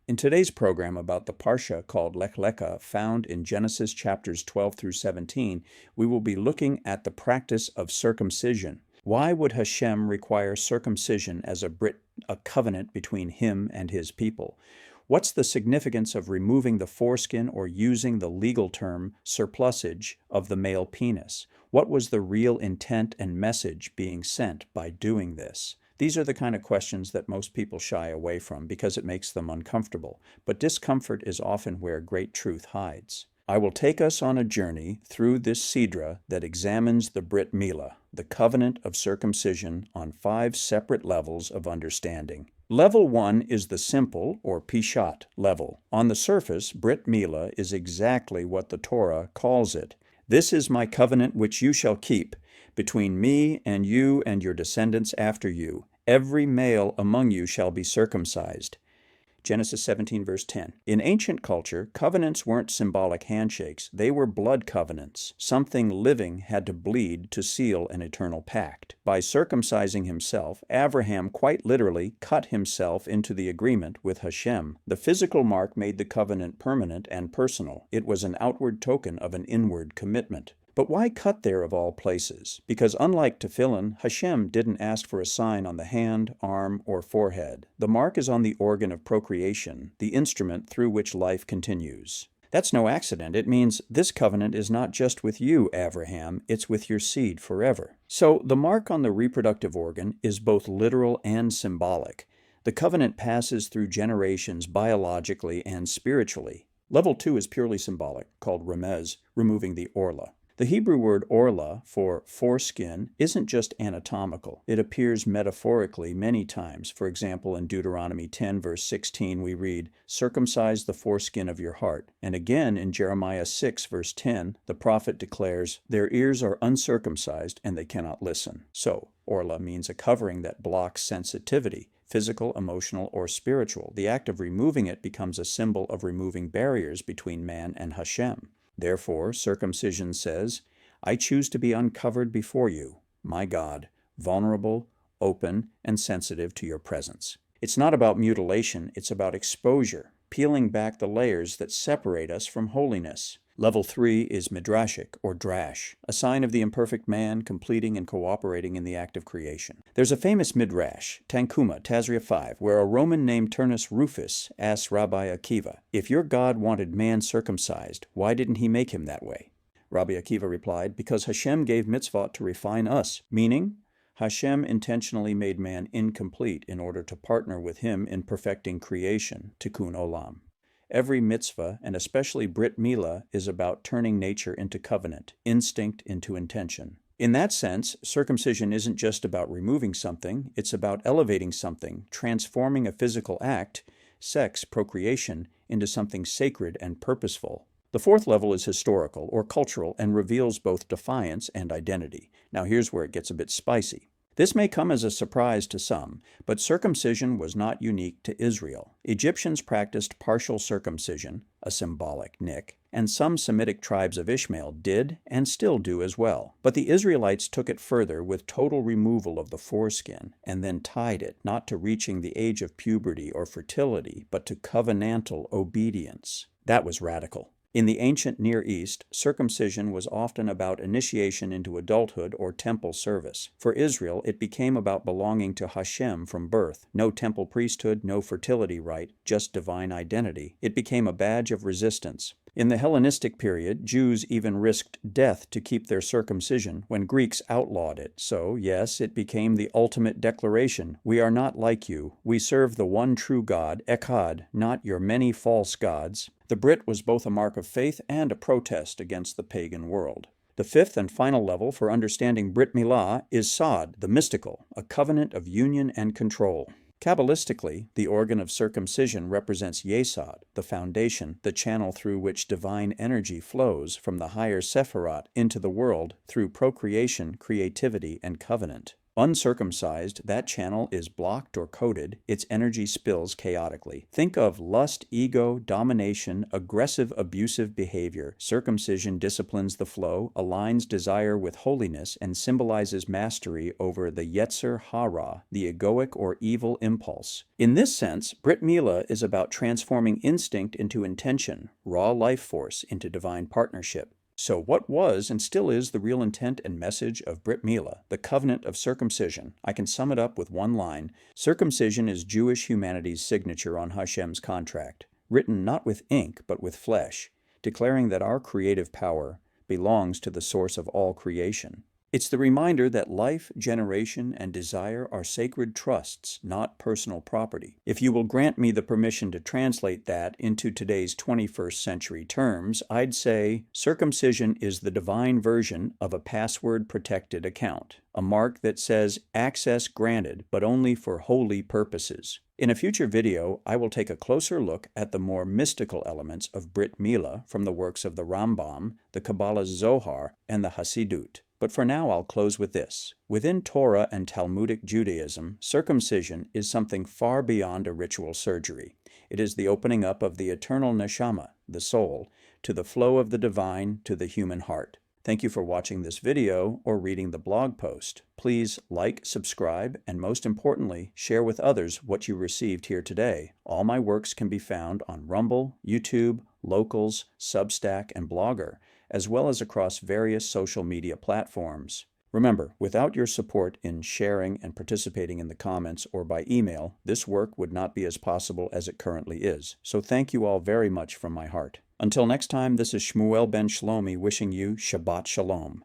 In today's program about the Parsha called Lecha found in Genesis chapters 12 through 17, we will be looking at the practice of circumcision. Why would HaShem require circumcision as a brit, a covenant between him and his people? What's the significance of removing the foreskin or using the legal term surplusage of the male penis? What was the real intent and message being sent by doing this? These are the kind of questions that most people shy away from because it makes them uncomfortable, but discomfort is often where great truth hides. I will take us on a journey through this Sidra that examines the Brit Milah, the covenant of circumcision, on 5 separate levels of understanding. Level 1 is the simple, or Pishat, level. On the surface, Brit Milah is exactly what the Torah calls it. This is my covenant which you shall keep, between me and you and your descendants after you. Every male among you shall be circumcised. Genesis 17, verse 10. In ancient culture, covenants weren't symbolic handshakes. They were blood covenants. Something living had to bleed to seal an eternal pact. By circumcising himself, Abraham quite literally cut himself into the agreement with HaShem. The physical mark made the covenant permanent and personal. It was an outward token of an inward commitment. But why cut there of all places? Because unlike tefillin, HaShem didn't ask for a sign on the hand, arm, or forehead. The mark is on the organ of procreation, the instrument through which life continues. That's no accident. It means this covenant is not just with you, Abraham, it's with your seed forever. So the mark on the reproductive organ is both literal and symbolic. The covenant passes through generations biologically and spiritually. Level 2 is purely symbolic, called remez, removing the orla. The Hebrew word orla for foreskin isn't just anatomical. It appears metaphorically many times. For example, in Deuteronomy 10, verse 16, we read, "Circumcise the foreskin of your heart." And again in Jeremiah 6, verse 10, the prophet declares, "Their ears are uncircumcised and they cannot listen." So, orla means a covering that blocks sensitivity, physical, emotional, or spiritual. The act of removing it becomes a symbol of removing barriers between man and HaShem. Therefore, circumcision says, "I choose to be uncovered before you, my God, vulnerable, open, and sensitive to your presence." It's not about mutilation, it's about exposure, peeling back the layers that separate us from holiness. Level 3 is midrashic, or drash, a sign of the imperfect man completing and cooperating in the act of creation. There's a famous midrash, Tanchuma, Tazria 5, where a Roman named Turnus Rufus asks Rabbi Akiva, "If your God wanted man circumcised, why didn't he make him that way?" Rabbi Akiva replied, "Because HaShem gave mitzvot to refine us," meaning HaShem intentionally made man incomplete in order to partner with him in perfecting creation, tikkun olam. Every mitzvah, and especially Brit Milah, is about turning nature into covenant, instinct into intention. In that sense, circumcision isn't just about removing something, it's about elevating something, transforming a physical act, sex, procreation, into something sacred and purposeful. The 4th level is historical or cultural and reveals both defiance and identity. Now here's where it gets a bit spicy. This may come as a surprise to some, but circumcision was not unique to Israel. Egyptians practiced partial circumcision, a symbolic nick, and some Semitic tribes of Ishmael did and still do as well. But the Israelites took it further with total removal of the foreskin and then tied it not to reaching the age of puberty or fertility, but to covenantal obedience. That was radical. In the ancient Near East, circumcision was often about initiation into adulthood or temple service. For Israel, it became about belonging to HaShem from birth. No temple priesthood, no fertility rite, just divine identity. It became a badge of resistance. In the Hellenistic period, Jews even risked death to keep their circumcision when Greeks outlawed it. So, yes, it became the ultimate declaration. We are not like you. We serve the one true God, Echad, not your many false gods. The Brit was both a mark of faith and a protest against the pagan world. The 5th and final level for understanding Brit Milah is Sod, the mystical, a covenant of union and control. Kabbalistically, the organ of circumcision represents Yesod, the foundation, the channel through which divine energy flows from the higher Sephirot into the world through procreation, creativity, and covenant. Uncircumcised, that channel is blocked or coated, its energy spills chaotically. Think of lust, ego, domination, aggressive, abusive behavior. Circumcision disciplines the flow, aligns desire with holiness, and symbolizes mastery over the Yetzer Hara, the egoic or evil impulse. In this sense, Brit Mila is about transforming instinct into intention, raw life force into divine partnership. So what was and still is the real intent and message of Brit Mila, the covenant of circumcision? I can sum it up with one line. Circumcision is Jewish humanity's signature on HaShem's contract, written not with ink but with flesh, declaring that our creative power belongs to the source of all creation. It's the reminder that life, generation, and desire are sacred trusts, not personal property. If you will grant me the permission to translate that into today's 21st century terms, I'd say circumcision is the divine version of a password-protected account, a mark that says access granted, but only for holy purposes. In a future video, I will take a closer look at the more mystical elements of Brit Mila from the works of the Rambam, the Kabbalah's Zohar, and the Hasidut. But for now, I'll close with this. Within Torah and Talmudic Judaism, circumcision is something far beyond a ritual surgery. It is the opening up of the eternal neshama, the soul, to the flow of the divine to the human heart. Thank you for watching this video or reading the blog post. Please like, subscribe, and most importantly, share with others what you received here today. All my works can be found on Rumble, YouTube, Locals, Substack, and Blogger, as well as across various social media platforms. Remember, without your support in sharing and participating in the comments or by email, this work would not be as possible as it currently is. So thank you all very much from my heart. Until next time, this is Shmuel ben Shlomi wishing you Shabbat Shalom.